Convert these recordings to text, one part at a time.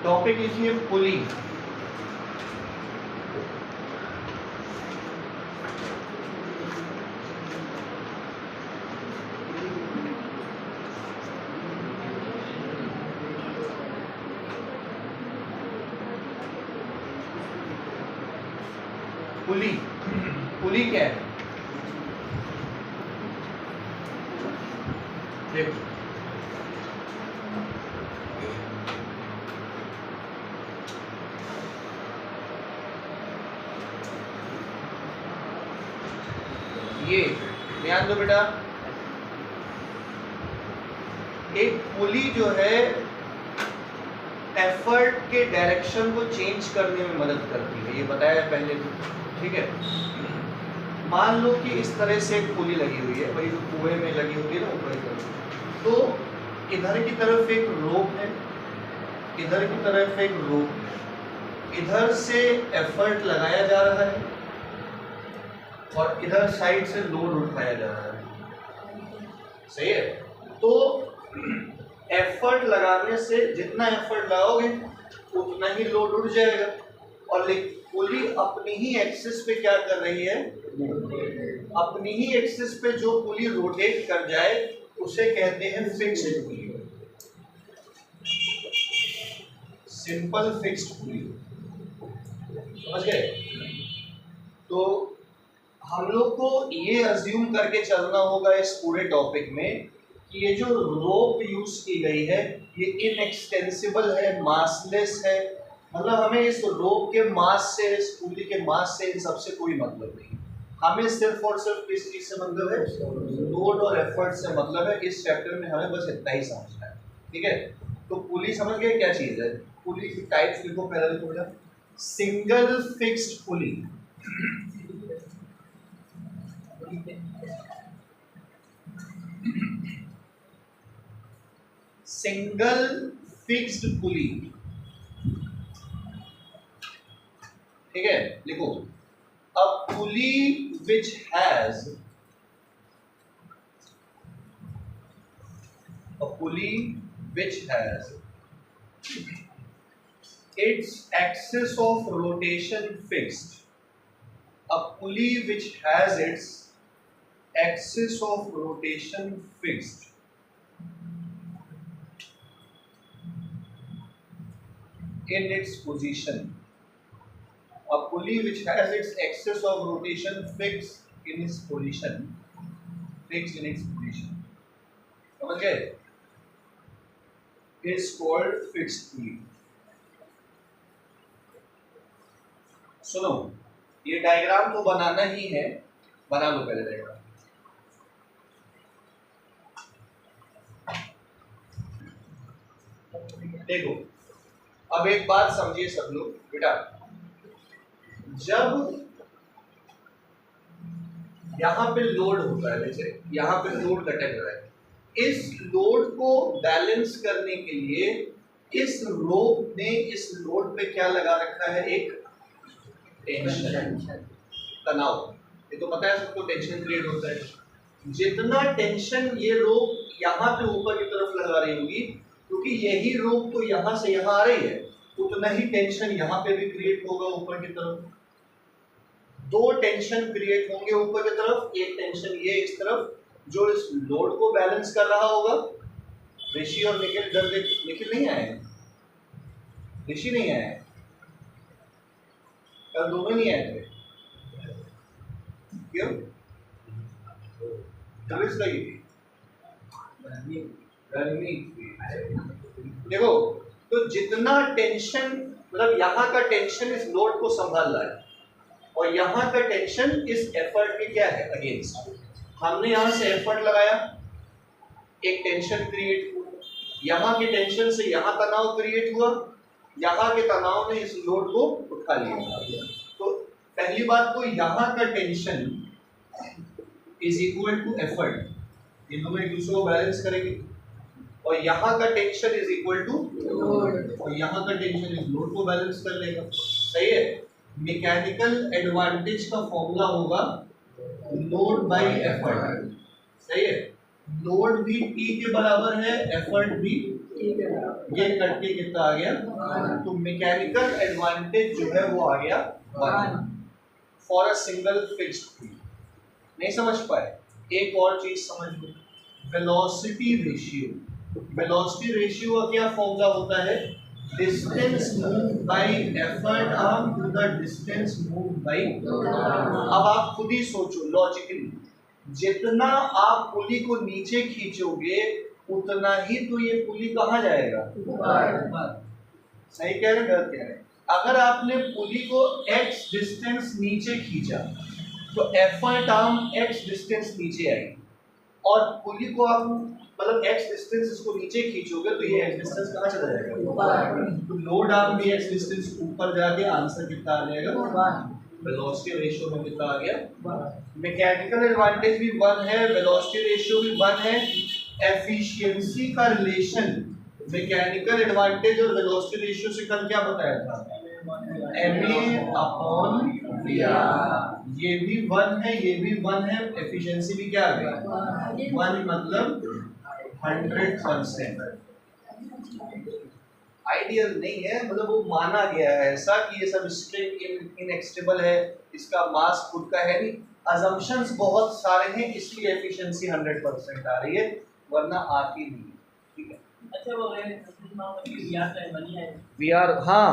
Topic लिखिए पुली। पुली, पुली क्या है? देखो, ये ध्यान दो बेटा, एक पुली जो है एफर्ट के डायरेक्शन को चेंज करने में मदद करती है, ये बताया पहले भी, ठीक है। मान लो कि इस तरह से एक पुली लगी हुई है, भाई कुएं में लगी हुई है ना ऊपर की तरफ, तो इधर की तरफ एक रोप है, इधर की तरफ एक रोप है, इधर से एफर्ट लगाया जा रहा है और इधर साइड से लोड उठाया जा रहा है, सही है। तो एफर्ट लगाने से जितना एफर्ट लगाओगे उतना ही लोड उठ जाएगा, और पुली अपनी ही एक्सिस पे क्या कर रही है, अपनी ही एक्सिस पे जो पुली रोटेट कर जाए उसे कहते हैं fixed pulley, simple fixed pulley, समझ गए। तो हम लोग को ये अज्यूम करके चलना होगा इस पूरे टॉपिक में कि ये जो रोप यूज की गई है ये इनएक्सटेंसिबल है, मासलेस है, मतलब हमें इस रोप के मास से, इस पुली के मास से, इन सबसे कोई मतलब नहीं, हमें सिर्फ और सिर्फ किस चीज से मतलब है, लोड और एफर्ट से मतलब है। इस चैप्टर में हमें बस इतना ही समझना है, ठीक है। तो पुली समझ गए क्या चीज है? पुली की टाइप्स लिखो, पहले लिखो बेटा, single fixed pulley, single fixed pulley, ठीक है। लिखो, a pulley which has, a pulley which has its axis of rotation fixed, a pulley which has its axis of rotation fixed in its position, a pulley which has its axis of rotation fixed in its position, fixed in its position, समझ गए, is called fixed pulley। सुनो, ये diagram तो बनाना ही है, बना लो पहले diagram. देखो, अब एक बात समझिए सब लोग बेटा, जब यहां पे लोड होता है, जैसे यहां पे लोड लटक रहा है, इस लोड को बैलेंस करने के लिए इस रोप ने इस लोड पे क्या लगा रखा है, एक टेंशन, तनाव। ये तो पता है सबको, टेंशन क्रिएट होता है। जितना टेंशन ये रोप यहाँ पे ऊपर की तरफ लगा रही होगी, क्योंकि यही रोप तो यहाँ से यहाँ आ रही है, उतना ही टेंशन यहाँ पे भी क्रिएट होगा ऊपर की तरफ। दो टेंशन क्रिएट होंगे ऊपर की तरफ, एक टेंशन ये इस तरफ जो इस लोड को बैलेंस कर रहा होगा। ऋषि और निखिल डर गए, निखिल नहीं आए, ऋषि नहीं आए, कल दोनों नहीं आए थे, क्यों? सर्विस लगी थी, गर्मी। देखो, तो जितना टेंशन, मतलब यहाँ का टेंशन इस लोड को संभाल रहा है और यहाँ का टेंशन इस एफर्ट के क्या है, अगेंस्ट। हमने यहाँ से एफर्ट लगाया, एक टेंशन क्रिएट हुआ, यहाँ के टेंशन से यहाँ तनाव क्रिएट हुआ, यहाँ के तनाव ने इस लोड को उठा लिया। तो पहली बात तो यहाँ का tension is equal to effort, ये दोनों एक दूसरे को बैलेंस करेंगे, और यहाँ का tension is equal to load, और यहाँ का टेंशन इस लोड को बैलेंस कर लेगा, सही है। मैकेनिकल एडवांटेज का फॉर्मूला होगा लोड बाय एफर्ट, सही है। लोड भी T के बराबर है, एफर्ट भी ये कट के कितना आ गया, तो मैकेनिकल एडवांटेज जो है वो आ गया 1 for a single fixed pulley. नहीं समझ पाए? एक और चीज समझ लो, वेलोसिटी रेशियो। वेलोसिटी रेशियो का क्या फॉर्मूला होता है? Distance move by effort arm to the distance move by. अब आप खुद ही सोचो लॉजिकली, जितना आप पुली को नीचे खींचोगे उतना ही तो ये पुली कहाँ जाएगा? सही कह रहे हैं, गलत कह रहे हैं? अगर आपने पुली को x डिस्टेंस नीचे खींचा तो एफर्ट आर्म x डिस्टेंस नीचे आएगी, और पुली को आप मतलब x डिस्टेंस इसको नीचे खींचोगे तो ये x डिस्टेंस कहाँ चला जाएगा? तो लोड आर्म भी x डिस्टेंस ऊपर जाके आंसर कितना आ जाएगा? वेलोसिटी रेशियो में कितना आ गया? मैकेनिकल एडवांटेज भी 1 है, वेलोसिटी रेशियो भी 1 है। एफिशिएंसी का रिलेशन मैकेनिकल एडवांटेज और वेलोसिटी रेशियो से कल क्या बताया था? ma/v/r। ये भी 1 है, ये भी 1 है, एफिशिएंसी भी क्या आ गई? 1 मतलब 100%। आइडियल नहीं है, मतलब वो माना गया है ऐसा कि ये सब स्ट्रिंग इनएक्स्टेबल है, इसका मास खुद का है नहीं, अजम्पशंस बहुत सारे हैं, इसलिए एफिशिएंसी 100% आ रही है, वरना आती नहीं। ठीक है, अच्छा वो वीआर, हाँ,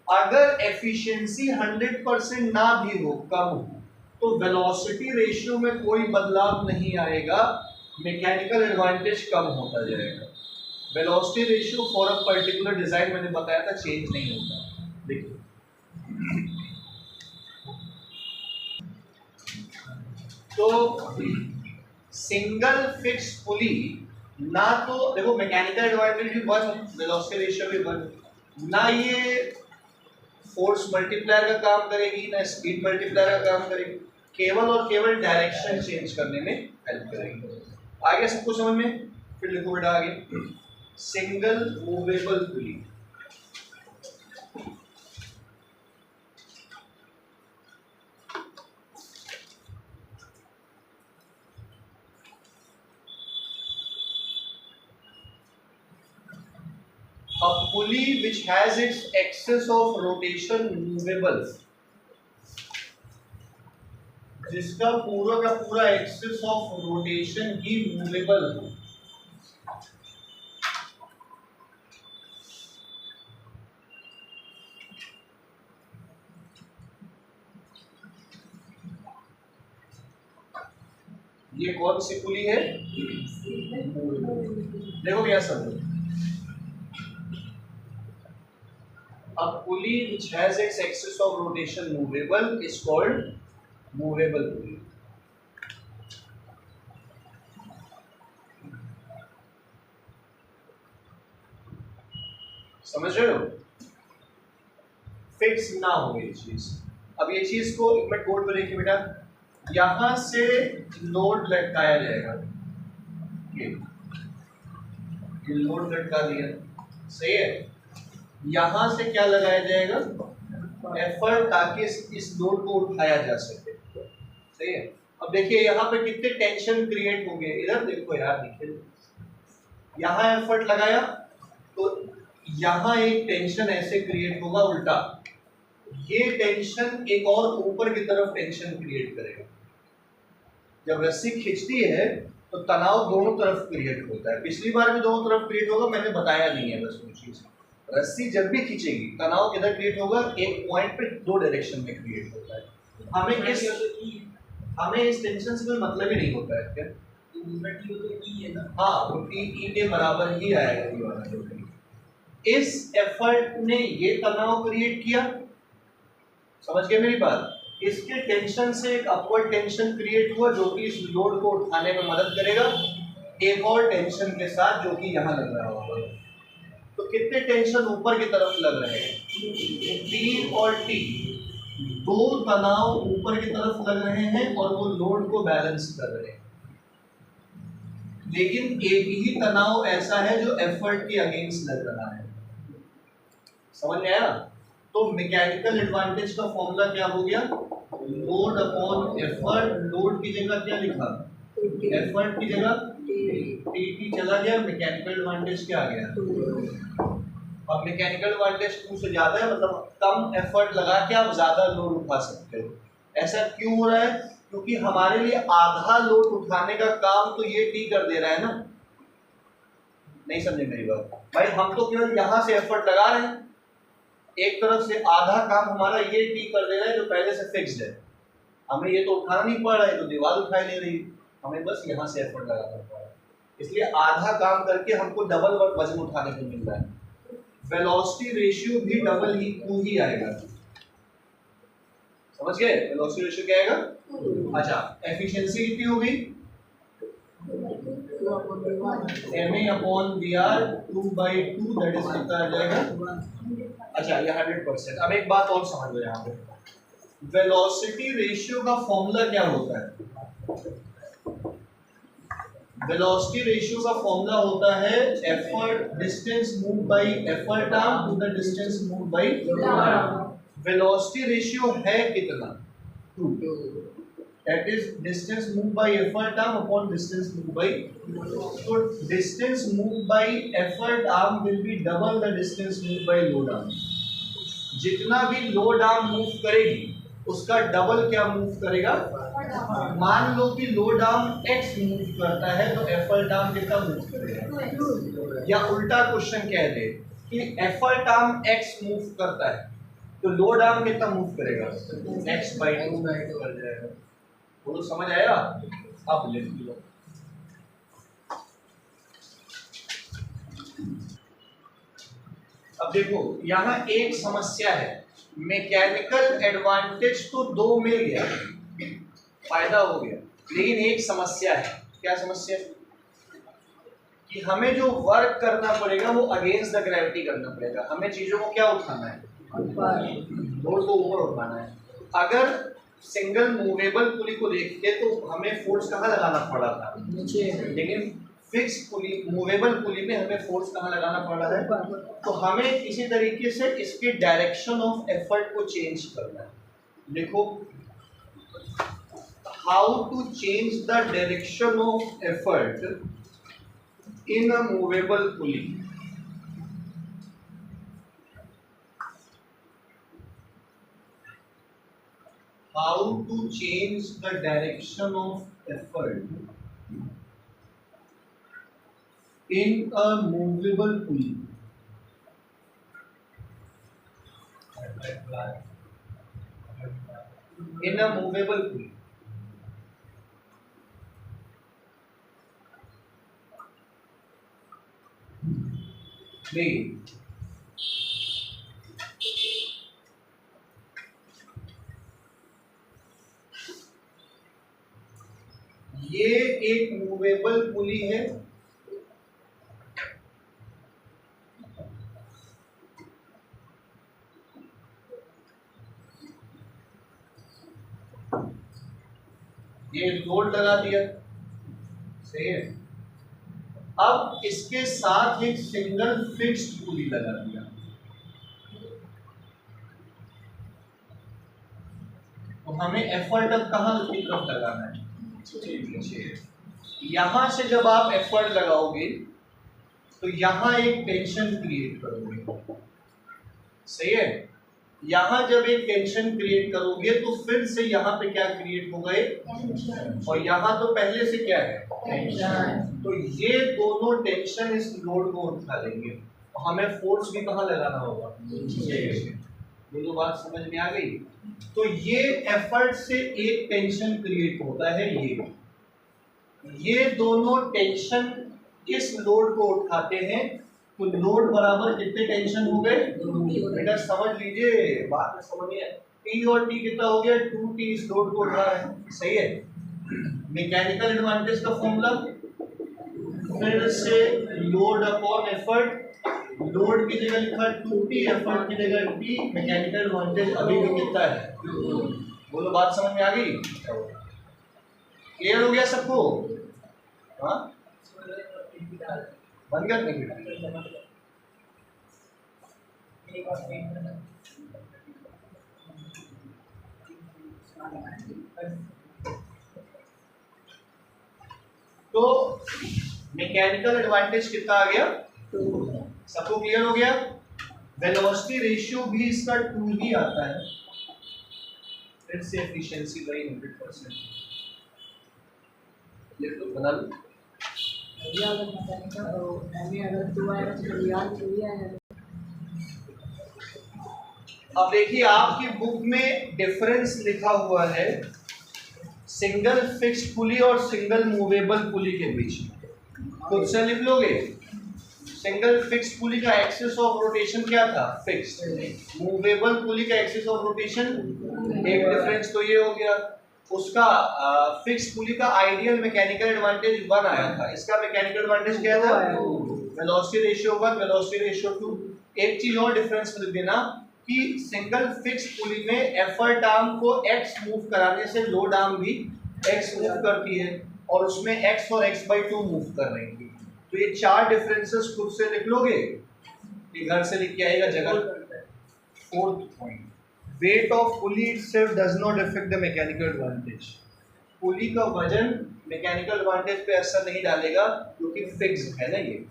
अगर एफिशिएंसी 100% ना भी हो, कम हो, तो वेलोसिटी रेशियो में कोई बदलाव नहीं आएगा, मैकेनिकल एडवांटेज कम होता जाएगा। Velocity ratio for a particular design मैंने बताया था चेंज नहीं होता। देखिए तो सिंगल फिक्स पुली ना, तो देखो मैकेनिकल एडवांटेज भी 1, वेलोसिटी रेशियो भी 1, ना ये फोर्स मल्टीप्लायर का काम करेगी ना स्पीड मल्टीप्लायर का काम करेगी, केवल और केवल डायरेक्शन चेंज करने में हेल्प करेगी। आगे सबको समझ में? फिर लिखो बेटा आगे, single movable pulley. A pulley which has its axis of rotation movable, जिसका पूरा का पूरा axis of rotation he movable हो, ये कौन सी पुली है? देखो क्या समझो, a pulley which has its axis of rotation movable is called movable pulley। समझ रहे हो? फिक्स ना हो ये चीज। अब ये चीज को एक मिनट बोर्ड पर देखिए बेटा, यहां से लोड लटकाया जाएगा, ये लोड लटका दिया, सही है, यहां से क्या लगाया जाएगा? एफर्ट, ताकि इस लोड को उठाया जा सके, सही है। अब देखिए यहाँ पे कितने टेंशन क्रिएट होंगे, इधर देखो यार, देखिए यहाँ एफर्ट लगाया तो यहाँ एक टेंशन ऐसे क्रिएट होगा उल्टा, ये टेंशन एक और ऊपर की तरफ टेंशन क्रिएट करेगा। जब रस्सी खींचती है तो तनाव दोनों तरफ क्रिएट होता है, पिछली बार भी दोनों तरफ क्रिएट होगा, मैंने बताया नहीं है बस वो चीज। रस्सी जब भी खींचेगी तनाव किधर क्रिएट होगा? एक पॉइंट पे 2 डायरेक्शन में क्रिएट होता है। हमें इस टेंशन से कोई मतलब ही नहीं होता है क्या? हाँ, तो ई के बराबर ही आएगा। इस एफर्ट ने ये तनाव क्रिएट किया, समझ गए मेरी बात? इसके टेंशन से एक अपवर्ड टेंशन क्रिएट हुआ जो कि इस लोड को उठाने में मदद करेगा, एक और टेंशन के साथ जो कि यहाँ लग रहा होगा। तो कितने टेंशन ऊपर की तरफ लग रहे हैं? P और T, 2 तनाव ऊपर की तरफ लग रहे हैं और वो लोड को बैलेंस कर रहे हैं। लेकिन एक ही तनाव ऐसा है जो एफर्ट के अगेंस्ट लग रहा है। समझ में आया? तो मैकेनिकल एडवांटेज का फॉर्मूला क्या हो गया? Load upon effort. लोड की जगह क्या लिखा? एफर्ट की जगह टी चला गया, मैकेनिकल एडवांटेज क्या आ गया? अब मैकेनिकल एडवांटेज 2 से ज्यादा है, मतलब कम एफर्ट लगा के आप ज्यादा लोड उठा सकते हो। ऐसा क्यों हो रहा है? क्योंकि हमारे लिए आधा लोड उठाने का काम तो ये टी कर दे रहा है ना। नहीं समझे मेरी बात भाई? हम तो केवल यहाँ से एफर्ट लगा रहे हैं, एक तरफ से आधा काम हमारा ये टी कर दे रहा है जो पहले से फिक्स्ड है। हमें ये तो उठाना नहीं पड़ रहा है, तो दीवार उठाई ले रही है, हमें बस यहाँ से एफर्ट लगाना पड़ रहा है। इसलिए आधा काम करके हमको डबल वजन उठाने को मिल रहा है। वेलोसिटी रेशियो भी डबल ही 2 ही आएगा। समझ गए? वेलोसिटी रेशियो क्या आएगा? अच्छा, एफिशिएंसी कितनी हो गई? ma/vr 2/2, दैट इज कितना आ जाएगा? अच्छा, ये 100%। अब एक बात और समझ लो यहाँ पे, वेलोसिटी रेशियो का फॉर्मूला क्या होता है? वेलोसिटी रेशियो का फॉर्मूला होता है effort distance move by effort arm to the distance move by velocity ratio है कितना? 2। That is distance move by effort arm upon distance move by. तो distance move by effort arm will be double the distance move by load arm. जितना भी load arm move करेगी उसका double क्या move करेगा? मान लो कि लोड आर्म x मूव करता है तो एफर्ट आर्म कितना मूव करेगा? या उल्टा क्वेश्चन कह दे कि एफर्ट आर्म x मूव करता है तो लोड आर्म कितना मूव करेगा? x/2 कर जाएगा। बोलो समझ आया? अब लिख लो। अब देखो यहाँ एक समस्या है, मैकेनिकल एडवांटेज तो 2 मिल गया, फायदा हो गया, लेकिन एक समस्या है। क्या समस्या है? कि हमें जो वर्क करना पड़ेगा वो अगेंस्ट द ग्रेविटी करना पड़ेगा। हमें चीजों को क्या उठाना है? लोड को ऊपर उठाना है। अगर सिंगल मूवेबल पुली को देखते तो हमें फोर्स कहाँ लगाना पड़ा था? नीचे। लेकिन फिक्स पुली, मूवेबल पुली में हमें फोर्स कहाँ लगाना पड़ रहा है? तो हमें इसी तरीके से इसके डायरेक्शन ऑफ एफर्ट को चेंज करना है। देखो, how to change the direction of effort in a movable pulley. How to change the direction of effort in a movable pulley? In a movable pulley. नहीं, ये एक मूवेबल पुली है, ये load लगा दिया, सही है। अब इसके साथ एक सिंगल फिक्स्ड पुली लगा दिया, तो हमें एफर्ट अब कहाँ की तरफ लगाना है? यहां से जब आप एफर्ट लगाओगे तो यहां एक टेंशन क्रिएट करोगे, सही है। यहां जब एक टेंशन क्रिएट करोगे तो फिर से यहां पे क्या क्रिएट हो गए? और यहां तो पहले से क्या है? टेंशन। तो ये दोनों टेंशन इस लोड को उठा लेंगे, तो हमें फोर्स भी कहाँ लगाना होगा? ये तो बात समझ में आ गई। तो ये एफर्ट से एक टेंशन क्रिएट होता है, ये दोनों टेंशन इस लोड को उठाते हैं, तो लोड बराबर कितने टेंशन हो गए? बेटा समझ लीजिए, बात में समझिए। T और T कितना हो गया? 2T इस लोड को उठा रहे हैं, सही है। मैकेनिकल एडवांटेज का फॉर्मूला फिर से लोड अपॉन एफर्ट, लोड की जगह लिखा 2T, एफर्ट की जगह T, मैकेनिकल एडवांटेज अभी भी कितना है? बोलो बात समझ में आ गई? क्लियर हो गया सबको? हाँ, बंद कर देंगे। तो मैकेनिकल एडवांटेज कितना आ गया, सबको क्लियर हो गया। वेलोसिटी रेशियो भी इसका 2 ही आता है, फिर से एफिशिएंसी वही 100%। लिख लो, बना लो। अब देखिए आपकी बुक में डिफरेंस लिखा हुआ है सिंगल फिक्स्ड पुली और सिंगल मूवेबल पुली के बीच में, खुद से लिख लोगे। सिंगल फिक्स्ड पुली का एक्सिस ऑफ रोटेशन क्या था, फिक्स्ड। मूवेबल पुली का एक्सिस ऑफ रोटेशन, एक डिफरेंस तो ये हो गया। उसका फिक्स्ड पुली का आइडियल मैकेनिकल एडवांटेज 1 आया था, इसका मैकेनिकल एडवांटेज क्या था, वेलोसिटी रेशियो 1, वेलोसिटी रेशियो 2। एक चीज और डिफरेंस लिख देना कि सिंगल फिक्स्ड पुली में एफर्ट आर्म को x मूव कराने से लोड आर्म भी x मूव करती है, और उसमें x और x/2 मूव कर रही थी। तो ये 4 डिफरेंसेस खुद से लिख लोगे, ये घर से लिख के आएगा जगह। Fourth point, weight of pulley itself does not affect the mechanical advantage. Pulley का वजन मैकेनिकल एडवांटेज पे असर नहीं डालेगा क्योंकि फिक्स्ड है ना ये।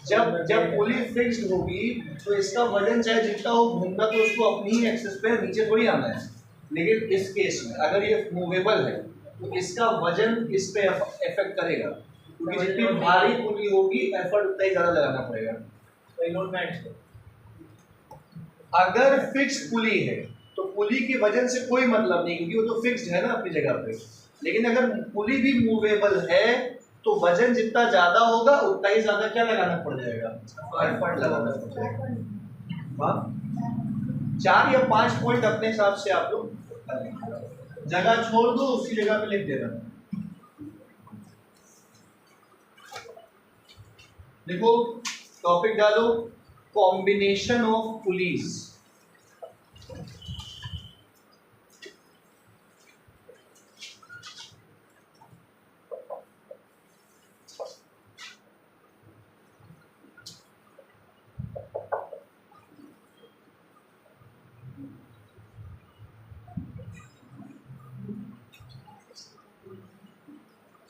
जब पुली फिक्स्ड होगी तो इसका वजन चाहे जितना हो घूमना तो उसको अपनी ही एक्सिस पे नीचे थोड़ी आना है। लेकिन इस केस में अगर ये मूवेबल है तो इसका वजन इस पे इफेक्ट करेगा, क्योंकि जितनी भारी पुली होगी एफर्ट उतना ही ज्यादा लगाना पड़ेगा। अगर फिक्स्ड पुली है तो पुली के वजन से कोई मतलब नहीं, क्योंकि वो तो फिक्स्ड है ना अपनी जगह पे। लेकिन अगर पुली भी मूवेबल है तो वजन जितना ज्यादा होगा उतना ही ज्यादा क्या लगाना पड़ जाएगा, एफर्ट लगाना पड़ जाएगा। 4 या 5 पॉइंट अपने हिसाब से आप लोग जगह छोड़ दो, उसी जगह पे लिख देना। देखो टॉपिक डालो, कॉम्बिनेशन ऑफ पुलीज।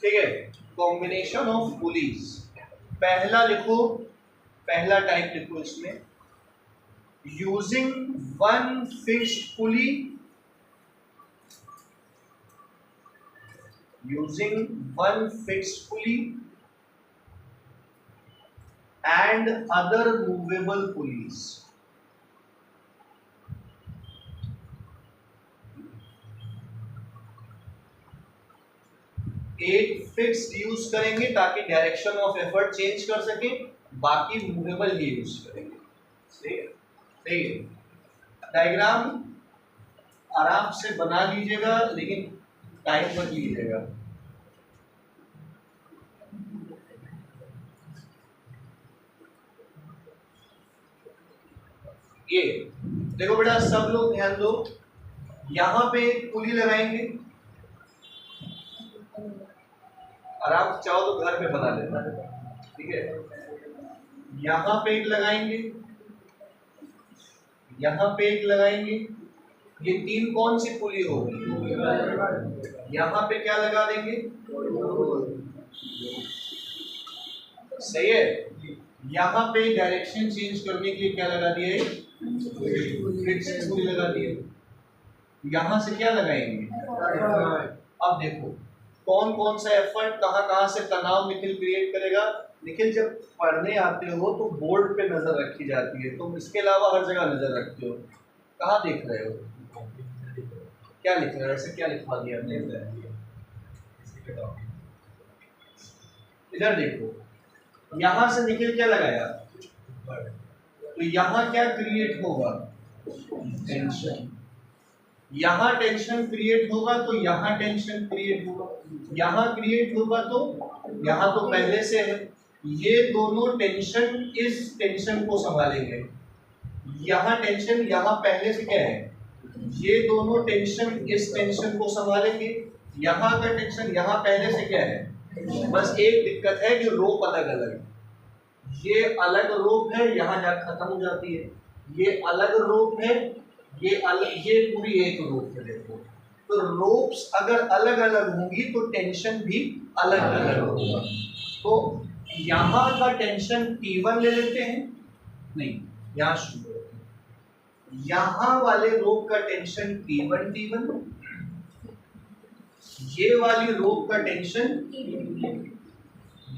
ठीक है, कॉम्बिनेशन ऑफ पुलीज। पहला लिखो, पहला टाइप लिखो इसमें, using one fixed pulley, using one fixed pulley and other movable pulleys। एक फिक्स्ड यूज करेंगे ताकि डायरेक्शन ऑफ एफर्ट चेंज कर सके, बाकी मूवेबल ही यूज करेंगे। सही है, सही है। डायग्राम आराम से बना लीजिएगा लेकिन टाइम मत लीजिएगा। ये देखो बेटा, सब लोग ध्यान दो, यहां पे एक पुली लगाएंगे, आराम से चाहो तो घर पे बना लेना, ठीक है। यहां पे एक लगाएंगे, यहां पे एक लगाएंगे, ये 3 कौन सी पुली होगी, यहां पे क्या लगा देंगे, सही है। यहां पे डायरेक्शन चेंज करने के लिए क्या लगा दिया है, फिक्स्ड पुली लगा दिए। यहां से क्या लगाएंगे, अब देखो कौन कौन सा एफर्ट कहां से तनाव निखिल क्रिएट करेगा। निखिल जब पढ़ने आते हो तो बोर्ड पे नजर रखी जाती है, तुम इसके अलावा हर जगह नजर रखते हो, कहाँ देख रहे हो, क्या लिख रहे हो, ऐसे क्या लिखवा दिया हमने, इधर देखो, यहां से निखिल क्या लगाया, तो यहां क्या क्रिएट होगा, टेंशन। यहां टेंशन क्रिएट होगा तो यहां टेंशन क्रिएट होगा, यहां क्रिएट होगा तो यहां तो पहले से है, ये दोनों टेंशन इस टेंशन को संभालेंगे। यहां टेंशन यहां पहले से क्या है, ये दोनों टेंशन इस टेंशन को संभालेंगे। यहां का टेंशन यहां पहले से क्या है, बस एक दिक्कत है कि रोप अलग अलग, ये अलग रोप है, यहां जाकर खत्म हो जाती है, ये अलग रोप है, ये पूरी एक रोप है। देखो तो रोप्स अगर अलग अलग होंगी तो टेंशन भी अलग अलग होगा। तो यहाँ का टेंशन T1 ले लेते हैं, नहीं यहाँ शुरू होते हैं। यहाँ वाले रोप का टेंशन T1, ये वाली रोप का टेंशन,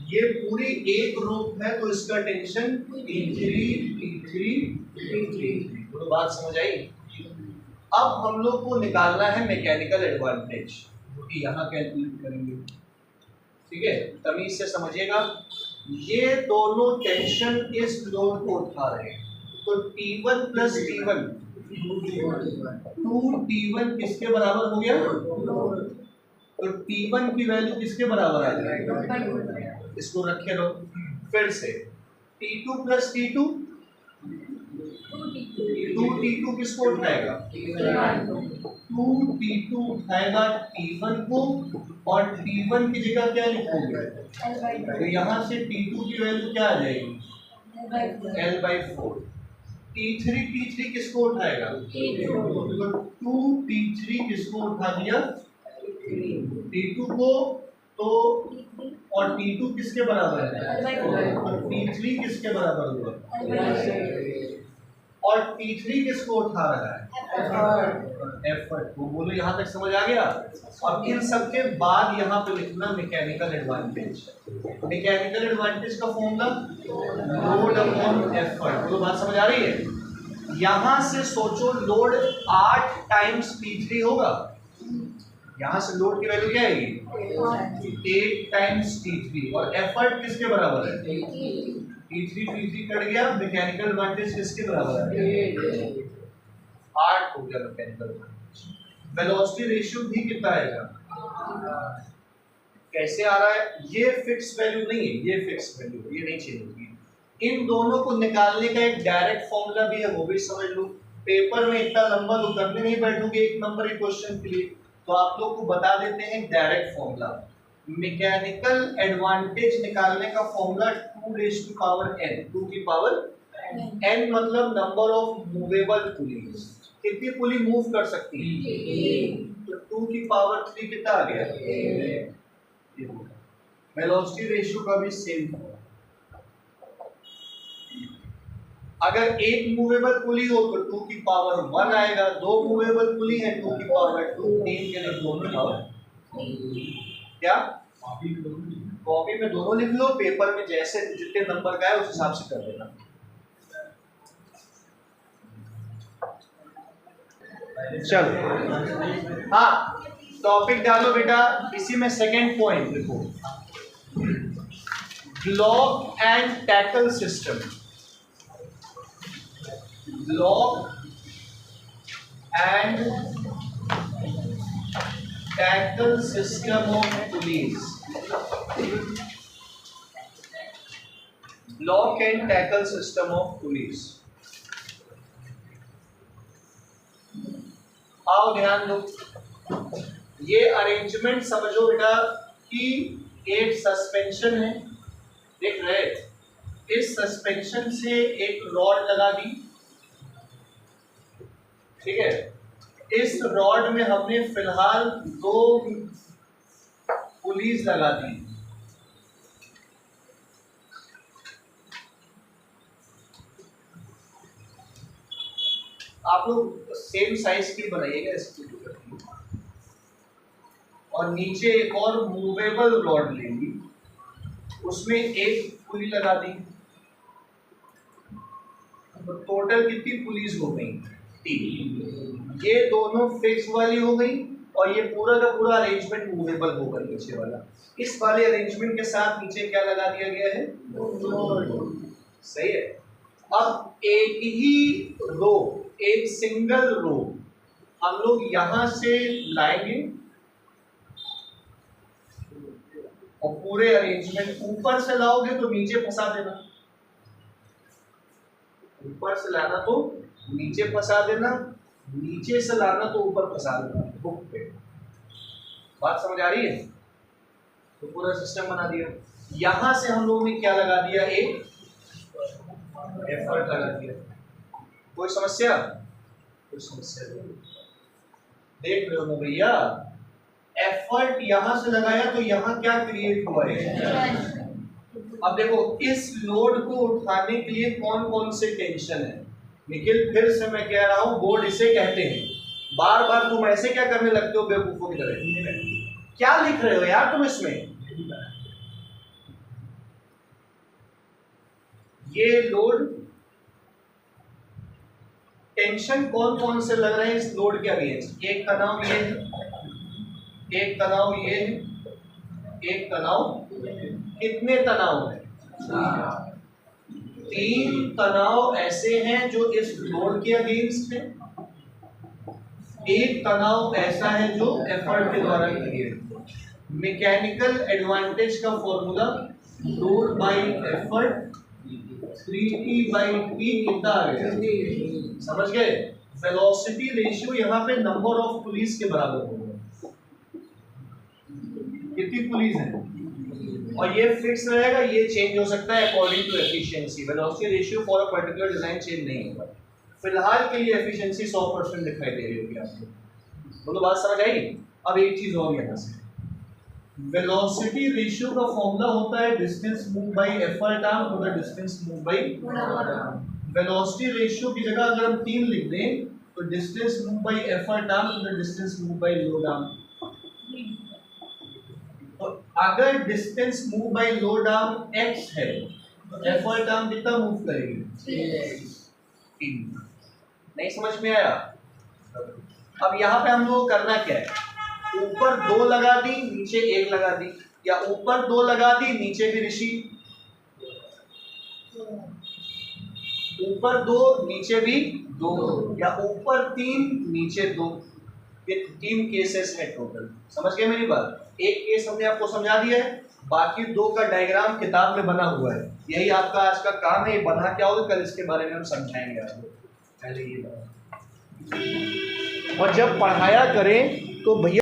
ये पूरी एक रोप है तो इसका टेंशन T3, तो बात समझ आई। अब हम लोग को निकालना है मैकेनिकल एडवांटेज, जो कि यहाँ कैलकुलेट करेंगे। ठीक है, तमीज से समझिएगा। ये दोनों टेंशन इस लोड को उठा रहे हैं, तो T1 प्लस T1 2T1 किसके बराबर हो गया? तो T1 की वैल्यू किसके बराबर आ जाएगा? इसको रखे रहो फिर से। T2 प्लस T2 2T2 किसको उठाएगा? 2T2 उठाएगा T1 को, और T1 की जगह क्या लिखोगे? तो यहाँ से T2 की वैल्यू क्या आ जाएगी? L/4। T3 किसको उठाएगा? तो 2T3 किसको उठा दिया? T2 को, तो और T2 किसके बराबर है? तो T3 किसके बराबर हुआ? और T3 किसको उठा रहा है? एफर्ट। तो बोलो यहाँ तक समझ आ गया। अब इन सब के बाद यहाँ पे लिखना मैकेनिकल एडवांटेज। मैकेनिकल एडवांटेज का फॉर्मूला लोड अपॉन एफर्ट। तो बात समझ आ रही है। यहाँ से सोचो लोड 8 टाइम्स T3 होगा। यहाँ से लोड की वैल्यू क्या आएगी? 8 टाइम्स T3, और एफर्ट किसके बराबर है? T3 कट गया, मैकेनिकल एडवांटेज किसके बराबर है? 8 हो गया मैकेनिकल एडवांटेज। वेलोसिटी रेशियो भी कितना आएगा? कैसे आ रहा है? ये फिक्स वैल्यू नहीं है, ये फिक्स वैल्यू, ये नहीं चेंज होगी। इन दोनों को निकालने का एक डायरेक्ट फॉर्मूला भी है, वो भी समझ लो। पेपर में इतना लंबा तो करने नहीं बैठोगे एक नंबर के क्वेश्चन के लिए, तो आप लोग को बता देते हैं डायरेक्ट फॉर्मूला। मैकेनिकल एडवांटेज निकालने का फॉर्मूला 2n, 2 की पावर n मतलब नंबर ऑफ मूवेबल पुलीज। कितनी पुली मूव कर सकती है? तो 2 की पावर 3 कितना आ गया? वेलोसिटी रेशियो का भी सेम है। अगर एक मूवेबल पुली हो तो 2 की पावर 1 आएगा, 2 मूवेबल पुली है 2 की पावर 2, 3 के लिए 2 की पावर क्या? कॉपी में दोनों लिख लो, पेपर में जैसे जितने नंबर का है उस हिसाब से कर देना। चलो हाँ, टॉपिक डालो बेटा। इसी में सेकंड पॉइंट लिखो, block and tackle system. Block and tackle system of police. Block and tackle system of police. आओ ध्यान दो, ये अरेंजमेंट समझो बेटा कि एक सस्पेंशन है, देख रहे? इस सस्पेंशन से एक रॉड लगा दी, ठीक है? इस रॉड में हमने फिलहाल 2 पुलीस लगा दी। आप लोग सेम साइज की बनाइएगा इसकी, और नीचे एक और मूवेबल रॉड लेंगी, उसमें एक पुली लगा दी। तो टोटल कितनी पुलिस हो गई? 3। ये दोनों फिक्स वाली हो गई, और ये पूरा का पूरा अरेंजमेंट मूवेबल होगा नीचे वाला। इस वाले अरेंजमेंट के साथ नीचे क्या लगा दिया गया है? सही है। अब एक ही रो, एक सिंगल रो हम लोग यहां से लाएंगे, और पूरे अरेंजमेंट ऊपर से लाओगे तो नीचे फंसा देना, ऊपर से लाना तो नीचे फंसा देना, नीचे से लाना तो ऊपर फंसा देना हुक पे। बात समझ आ रही है? तो पूरा सिस्टम बना दिया। यहां से हम लोगों ने क्या लगा दिया? एक एफर्ट लगा दिया। कोई समस्या? कोई समस्या नहीं। देख रहे हो ना भैया, एफर्ट यहां से लगाया तो यहां क्या क्रिएट हुआ है। अब देखो इस लोड को उठाने के लिए कौन कौन से टेंशन है। निखिल फिर से मैं कह रहा हूं, बोर्ड इसे कहते हैं। बार बार तुम ऐसे क्या करने लगते हो बेवकूफों की तरह, क्या लिख रहे हो यार तुम इसमें। ये लोड टेंशन कौन कौन से लग रहे हैं इस लोड के अगेंस्ट। एक तनाव ये है, एक तनाव ये है, एक तनाव, कितने तनाव है, 3 तनाव ऐसे हैं जो इस लोड के अगेंस्ट है, एक तनाव ऐसा है जो एफर्ट के द्वारा क्रिएट। मैकेनिकल एडवांटेज का formula load bye effort 3T by T कितना आ गया, समझ गए। वेलोसिटी रेशियो यहाँ पे नंबर ऑफ पुलिस के बराबर होगा, कितनी पुलिस है, और ये फिक्स रहेगा, ये चेंज हो सकता है according to efficiency. Velocity ratio for a particular design change नहीं होगा। फिलहाल के लिए एफिशिएंसी 100% दिखाई दे रही होगी आपको। बोलो बात समझ आई। अब एक चीज और यहाँ से, वेलोसिटी रेशियो का फॉर्मूला होता है distance move by effort arm to the distance move by. Velocity ratio की जगह अगर हम 3 लिख दें तो distance move by effort arm to the distance move by load arm. तो अगर distance move by load arm x है तो एफर्ट आर्म कितना मूव करेगी, 3। नहीं समझ में आया। अब यहाँ पे हम लोग करना क्या है, ऊपर 2 लगा दी नीचे 1 लगा दी, या ऊपर 2 लगा दी नीचे भी ऋषि, ऊपर 2 नीचे भी 2, या ऊपर 3 नीचे 2। ये 3 केसेस है टोटल। समझ गए मेरी बात। एक केस हमने आपको समझा दिया है, बाकी 2 का डायग्राम किताब में बना हुआ है। यही आपका आज का काम है। ये बना क्या होगा कल इसके बारे में हम समझाएंगे आपको। पहले ये और जब पढ़ाया करें तो भैया